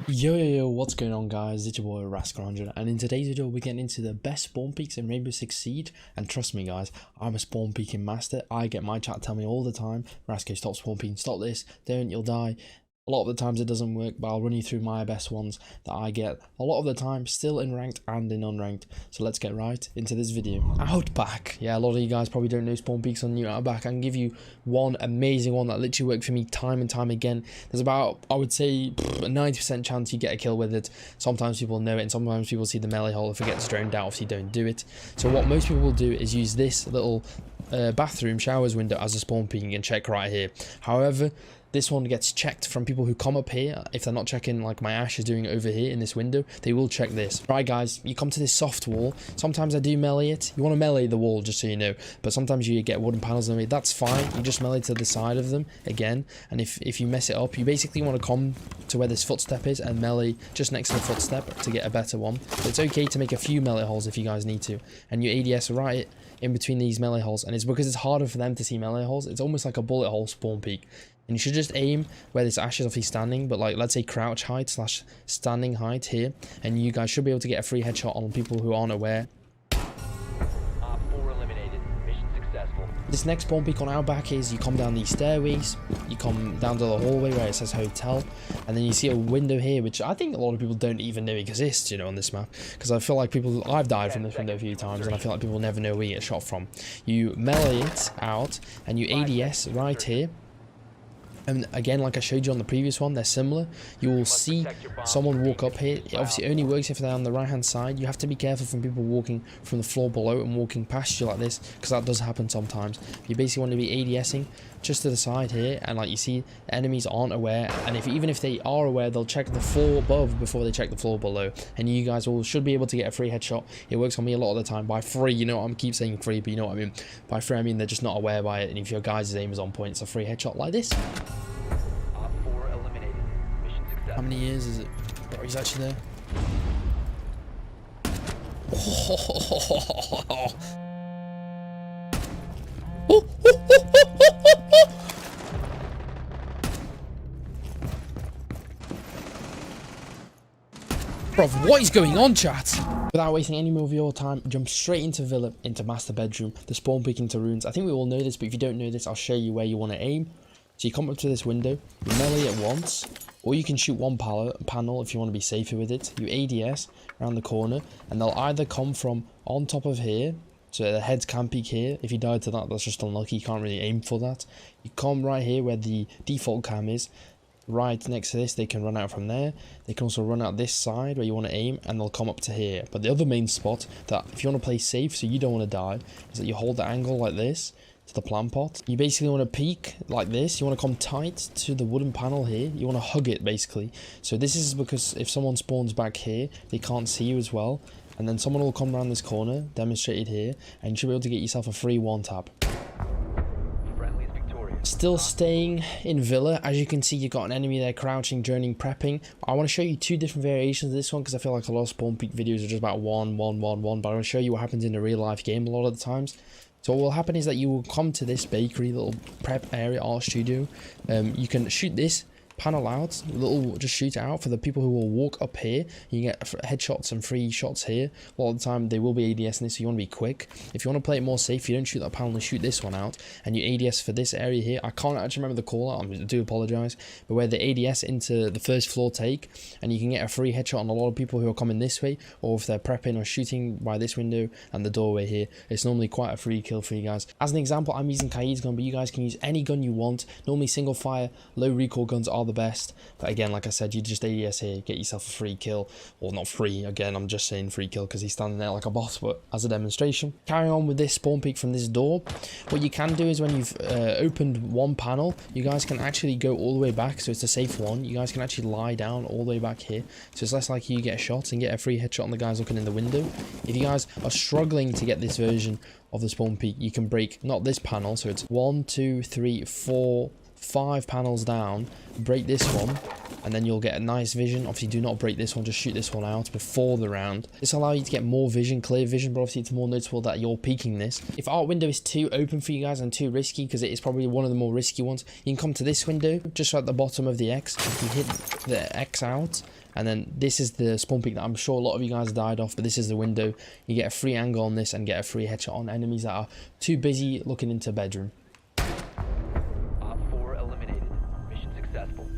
Yo, what's going on guys, it's your boy Rascal100 and in today's video we're getting into the best spawn peaks in Rainbow Six Siege. And trust me guys, I'm a spawn peeking master. I get my chat tell me all the time, Rascal, stop spawn peeking, stop this, don't, you'll die. A lot of the times it doesn't work, but I'll run you through my best ones that I get a lot of the time, still in ranked and in unranked. So let's get right into this video. Outback. Yeah, a lot of you guys probably don't know spawn peaks on new Outback. I can give you one amazing one that literally worked for me time and time again. There's about, I would say, a 90% chance you get a kill with it. Sometimes people know it and sometimes people see the melee hole if it gets droned out if you don't do it. So what most people will do is use this little bathroom showers window as a spawn peak and check right here. However, this one gets checked from people who come up here. If they're not checking like my Ash is doing over here in this window, they will check this. Right guys, you come to this soft wall. Sometimes I do melee it. You want to melee the wall just so you know. But sometimes you get wooden panels on it. That's fine. You just melee to the side of them again. And if you mess it up, you basically want to come to where this footstep is and melee just next to the footstep to get a better one. But it's okay to make a few melee holes if you guys need to. And you ADS right in between these melee holes. And it's because it's harder for them to see melee holes. It's almost like a bullet hole spawn peak. And you should just aim where this Ash is obviously standing, but like let's say crouch height slash standing height here, and you guys should be able to get a free headshot on people who aren't aware. Op 4 eliminated. Mission successful. This next spawn peak on Outback is you come down these stairways, you come down to the hallway where it says hotel, and then you see a window here, which I think a lot of people don't even know exists, you know, on this map, because I feel like I've died from this window a few times, and I feel like people never know where you get shot from. You melee it out, and you ADS right here. And again, like I showed you on the previous one, they're similar. You will see someone walk up here. It obviously only works if they're on the right hand side. You have to be careful from people walking from the floor below and walking past you like this, because that does happen sometimes. You basically want to be ADSing just to the side here, and like you see, enemies aren't aware, and even if they are aware, they'll check the floor above before they check the floor below, and you guys should be able to get a free headshot. It works on me a lot of the time by free. You know, I keep saying free, but you know what I mean. By free, I mean they're just not aware by it, and if your guys' aim is on point, it's a free headshot like this. How many years is it? Oh, he's actually there. Bro, what is going on, chat? Without wasting any more of your time, jump straight into Villa, into Master Bedroom, the spawn peak into ruins. I think we all know this, but if you don't know this, I'll show you where you want to aim. So you come up to this window, you melee it once, or you can shoot one panel if you want to be safer with it. You ADS around the corner, and they'll either come from on top of here, so the heads can peek here. If you die to that, that's just unlucky, you can't really aim for that. You come right here where the default cam is, right next to this. They can run out from there. They can also run out this side where you want to aim, and they'll come up to here. But the other main spot that if you want to play safe so you don't want to die is that you hold the angle like this to the plant pot. You basically want to peek like this. You want to come tight to the wooden panel here. You want to hug it basically. So this is because if someone spawns back here, they can't see you as well, and then someone will come around this corner demonstrated here, and you should be able to get yourself a free one tap. Still staying in Villa, as you can see, you've got an enemy there crouching, droning, prepping. I want to show you two different variations of this one because I feel like a lot of spawn peak videos are just about one, but I want to show you what happens in a real life game a lot of the times. So what will happen is that you will come to this bakery, little prep area, art studio. You can shoot this panel out, just shoot it out for the people who will walk up here. You get headshots and free shots here. A lot of the time they will be ADS in this, so you want to be quick. If you want to play it more safe, you don't shoot that panel and shoot this one out, and you ADS for this area here. I can't actually remember the call out, I do apologize, but where the ADS into the first floor take, and you can get a free headshot on a lot of people who are coming this way, or if they're prepping or shooting by this window and the doorway here. It's normally quite a free kill for you guys. As an example, I'm using Kaid's gun, but you guys can use any gun you want. Normally single fire, low recoil guns are the best, but again, like I said, you just ADS here, get yourself a free kill, or not free, again, I'm just saying free kill because he's standing there like a boss, but as a demonstration. Carrying on with this spawn peak from this door, what you can do is when you've opened one panel, you guys can actually go all the way back, so it's a safe one. You guys can actually lie down all the way back here, so it's less likely you get a shot and get a free headshot on the guys looking in the window. If you guys are struggling to get this version of the spawn peak, you can break not this panel, so it's 1, 2, 3, 4, 5 panels down, break this one, and then you'll get a nice vision. Obviously, do not break this one, just shoot this one out before the round. This will allow you to get more vision, clear vision, but obviously it's more noticeable that you're peeking this. If art window is too open for you guys and too risky, because it is probably one of the more risky ones, you can come to this window, just at the bottom of the X. You can hit the X out, and then this is the spawn peak that I'm sure a lot of you guys died off, but this is the window. You get a free angle on this and get a free headshot on enemies that are too busy looking into bedroom. Op 4 eliminated. Mission successful.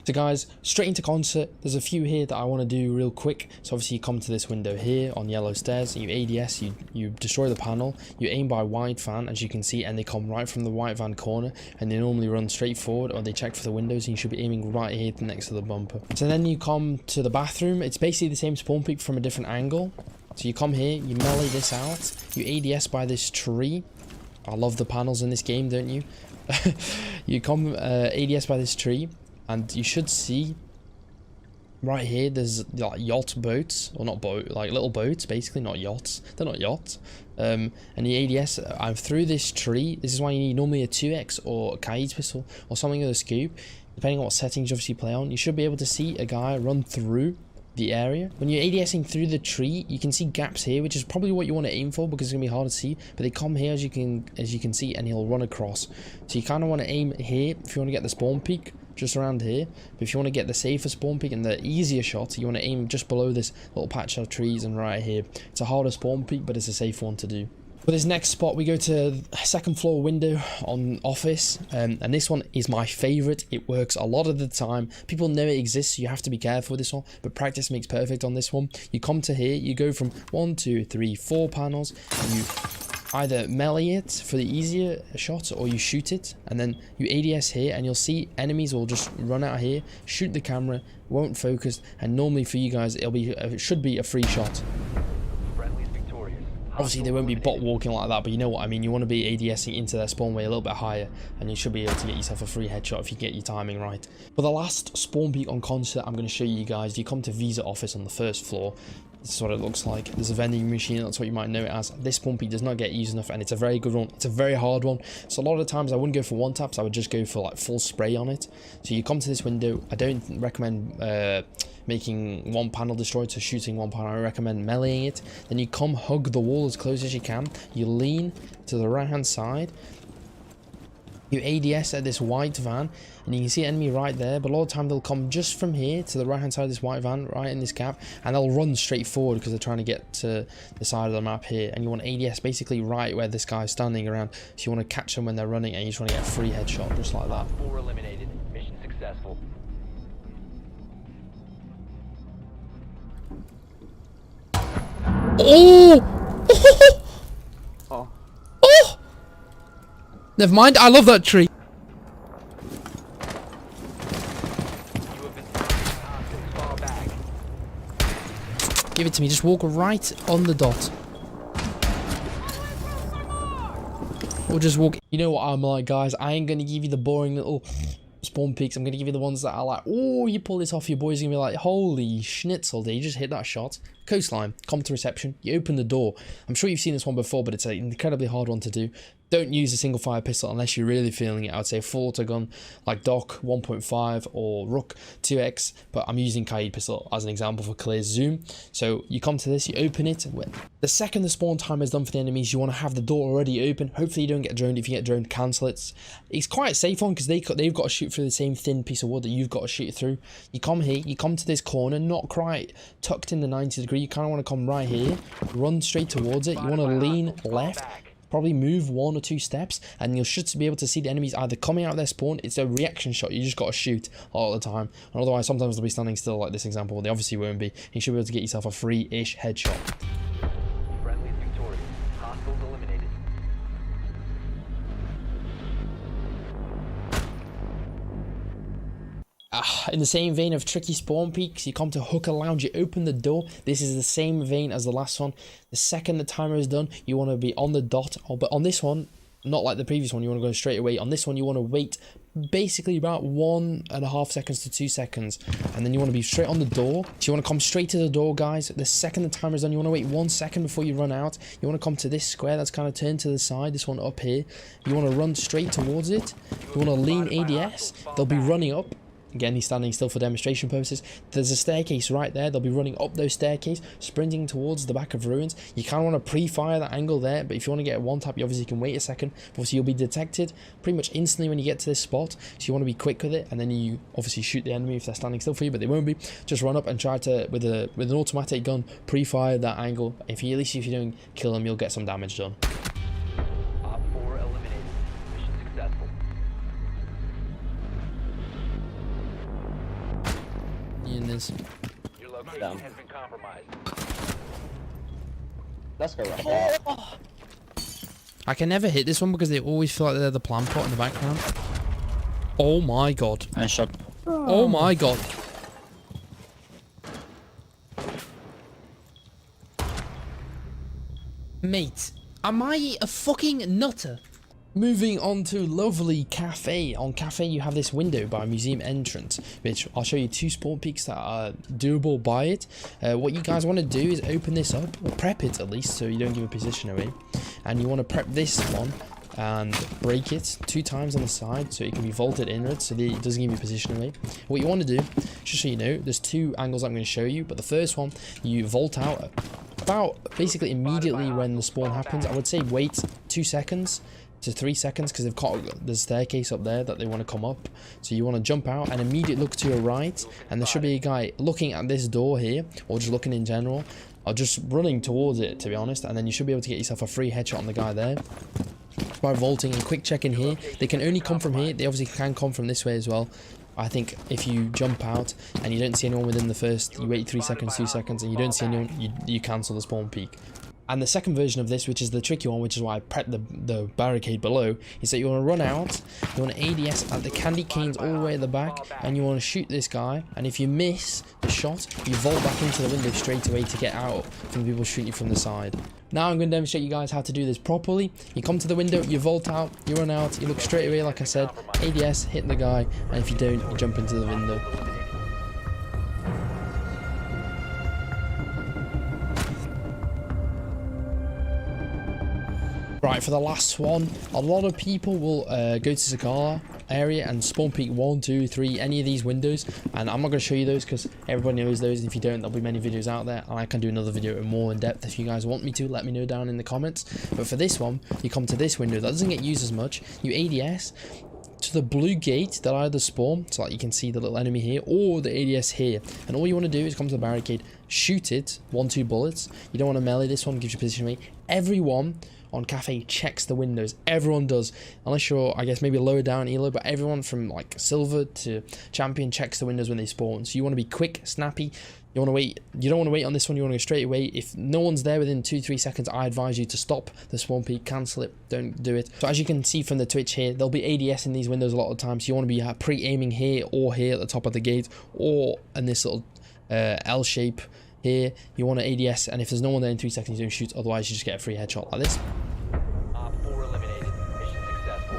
So guys, straight into concert. There's a few here that I want to do real quick. So obviously you come to this window here on yellow stairs, you ADS, you destroy the panel, you aim by white van as you can see, and they come right from the white van corner, and they normally run straight forward, or they check for the windows, and you should be aiming right here next to the bumper. So then you come to the bathroom. It's basically the same spawn peak from a different angle. So you come here, you melee this out, you ADS by this tree. I love the panels in this game, don't you? You come ADS by this tree, and you should see right here there's like yacht boats, or not boat, like little boats basically, not yachts. They're not yachts. And the ADS, I'm through this tree. This is why you need normally a 2x or a Kaid's pistol or something with a scoop, depending on what settings you obviously play on. You should be able to see a guy run through the area. When you're ADSing through the tree, you can see gaps here, which is probably what you want to aim for because it's gonna be hard to see, but they come here as you can see, and he'll run across. So you kind of want to aim here if you want to get the spawn peak, just around here. But if you want to get the safer spawn peak and the easier shot, you want to aim just below this little patch of trees and right here. It's a harder spawn peak, but it's a safe one to do. For this next spot, we go to second floor window on office, and this one is my favorite. It works a lot of the time. People know it exists, so you have to be careful with this one, but practice makes perfect on this one. You come to here, you go from 1, 2, 3, 4 panels, and you either melee it for the easier shot, or you shoot it, and then you ADS here, and you'll see enemies will just run out here, shoot the camera, won't focus, and normally for you guys it should be a free shot. Obviously, they won't be bot walking like that, but you know what I mean. You want to be ADSing into their spawn way a little bit higher, and you should be able to get yourself a free headshot if you get your timing right. For the last spawn peak on concert, I'm going to show you guys. You come to Visa office on the first floor. This is what it looks like. There's a vending machine, that's what you might know it as. This spawn peak does not get used enough, and it's a very good one. It's a very hard one. So a lot of times I wouldn't go for one taps, I would just go for like full spray on it. So you come to this window. I don't recommend making one panel destroyed, so shooting one panel. I recommend meleeing it. Then you come hug the wall as close as you can. You lean to the right hand side. You ADS at this white van, and you can see enemy right there, but a lot of the time they'll come just from here to the right hand side of this white van, right in this gap, and they'll run straight forward because they're trying to get to the side of the map here, and you want ADS basically right where this guy's standing around, so you want to catch them when they're running, and you just want to get a free headshot just like that. 4 eliminated. Mission successful. Oh! Oh! Oh! Never mind, I love that tree. You have been hostiles. Fall back. Give it to me, just walk right on the dot. Or just walk. You know what I'm like, guys. I ain't gonna give you the boring little spawn peaks. I'm gonna give you the ones that are like, oh, you pull this off, your boy's gonna be like, holy schnitzel, did you just hit that shot? Coastline, come to reception, you open the door. I'm sure you've seen this one before, but it's an incredibly hard one to do. Don't use a single fire pistol unless you're really feeling it. I would say full auto gun like Doc 1.5 or Rook 2X, but I'm using Kaid pistol as an example for clear zoom. So you come to this, you open it. The second the spawn timer is done for the enemies, you want to have the door already open. Hopefully you don't get droned. If you get droned, cancel it. It's quite a safe one because they've got to shoot through the same thin piece of wood that you've got to shoot through. You come here, you come to this corner, not quite tucked in the 90 degree. You kind of want to come right here, run straight towards it. You want to lean left. Probably move 1 or 2 steps, and you should be able to see the enemies either coming out of their spawn. It's a reaction shot. You just got to shoot all the time. And otherwise, sometimes they'll be standing still, like this example. They obviously won't be. You should be able to get yourself a free-ish headshot. Friendly's victorious. Hostiles eliminated. In the same vein of tricky spawn peaks, you come to Hooker Lounge, you open the door. This is the same vein as the last one. The second the timer is done, you want to be on the dot. But on this one, not like the previous one, you want to go straight away. On this one, you want to wait basically about 1.5 seconds to 2 seconds, and then you want to be straight on the door. So you want to come straight to the door, guys. The second the timer is done, you want to wait 1 second before you run out. You want to come to this square that's kind of turned to the side, this one up here. You want to run straight towards it. You want to lean ADS. They'll be running up. Again, he's standing still for demonstration purposes. There's a staircase right there. They'll be running up those staircase, sprinting towards the back of ruins. You kind of want to pre-fire that angle there, but if you want to get a one tap, you obviously can wait a second. Obviously, you'll be detected pretty much instantly when you get to this spot, so you want to be quick with it, and then you obviously shoot the enemy if they're standing still for you, but they won't be. Just run up and try to, with an automatic gun, pre-fire that angle. At least if you don't kill them, you'll get some damage done. Op 4 eliminated. Mission successful. In this. Your location has been compromised. Let's go right. I can never hit this one because they always feel like they're the plant pot in the background. Oh my god. And shot. Oh my god. Mate, am I a fucking nutter? Moving on to lovely Cafe. On Cafe, you have this window by Museum Entrance, which I'll show you 2 spawn peaks that are doable by it. What you guys want to do is open this up, or prep it at least, so you don't give a position away. And you want to prep this one and break it 2 times on the side, so it can be vaulted inwards, so that it doesn't give you a position away. What you want to do, just so you know, there's 2 angles I'm going to show you, but the first one, you vault out about basically immediately when the spawn happens. I would say wait 2 seconds to 3 seconds because they've got the staircase up there that they want to come up. So you want to jump out and immediately look to your right, and there should be a guy looking at this door here, or just looking in general, or just running towards it, to be honest, and then you should be able to get yourself a free headshot on the guy there by vaulting. And quick check in here, they can only come from here. They obviously can come from this way as well. I think if you jump out and you don't see anyone within the first, you wait 3 seconds, 2 seconds, and you don't see anyone, you cancel the spawn peak. And the second version of this, which is the tricky one, which is why I prepped the barricade below, is that you want to run out, you want to ADS at the candy canes all the way at the back, and you want to shoot this guy, and if you miss the shot, you vault back into the window straight away to get out from the people shooting you from the side. Now I'm going to demonstrate you guys how to do this properly. You come to the window, you vault out, you run out, you look straight away like I said, ADS, hit the guy, and if you don't, you jump into the window. Right, for the last one, a lot of people will go to Cigar area and spawn peak 1, 2, 3, any of these windows, and I'm not going to show you those because everybody knows those, and if you don't, there'll be many videos out there, and I can do another video more in depth if you guys want me to. Let me know down in the comments. But for this one, you come to this window that doesn't get used as much, you ADS to the blue gate that either spawn, so like you can see the little enemy here, or the ADS here, and all you want to do is come to the barricade, shoot it, 1-2 bullets. You don't want to melee this one, gives you position away. Everyone on Cafe checks the windows. Everyone does, unless you're, I guess, maybe lower down elo, but everyone from like silver to champion checks the windows when they spawn. So you want to be quick, snappy. You want to wait. You don't want to wait on this one. You want to go straight away. If no one's there within 2-3 seconds, I advise you to stop the spawn peak, cancel it, don't do it. So as you can see from the Twitch here, there'll be ADS in these windows a lot of times. So you want to be pre-aiming here or here at the top of the gate, or in this little L shape here. You want to ADS, and if there's no one there in 3 seconds, you don't shoot. Otherwise, you just get a free headshot like this. Op 4 eliminated. Mission successful.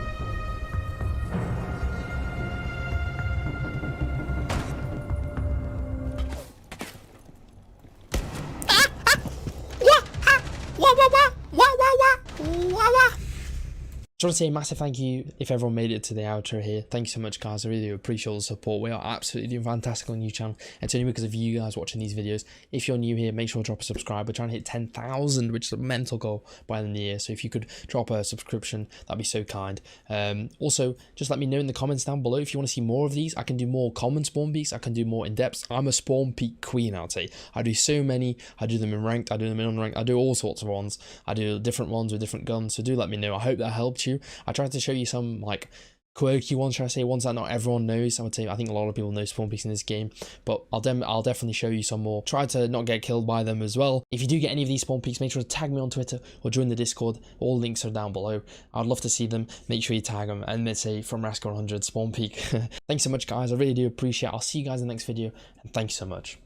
Just want to say a massive thank you if everyone made it to the outro here. Thank you so much, guys. I really do appreciate all the support. We are absolutely doing fantastic on the new channel. It's only because of you guys watching these videos. If you're new here, make sure to drop a subscribe. We're trying to hit 10,000, which is a mental goal by the end of the year. So if you could drop a subscription, that'd be so kind. Also, just let me know in the comments down below if you want to see more of these. I can do more common spawn peaks. I can do more in-depth. I'm a spawn peak queen, I'd say. I do so many. I do them in ranked. I do them in unranked. I do all sorts of ones. I do different ones with different guns. So do let me know. I hope that helped you. I tried to show you some like quirky ones, should I say, ones that not everyone knows. I would say I think a lot of people know spawn peaks in this game, but I'll definitely show you some more. Try to not get killed by them as well. If you do get any of these spawn peaks, make sure to tag me on Twitter or join the Discord. All links are down below. I'd love to see them. Make sure you tag them and then say from Rascal 100 spawn peak. Thanks so much, guys. I really do appreciate it. I'll see you guys in the next video, and thank you so much.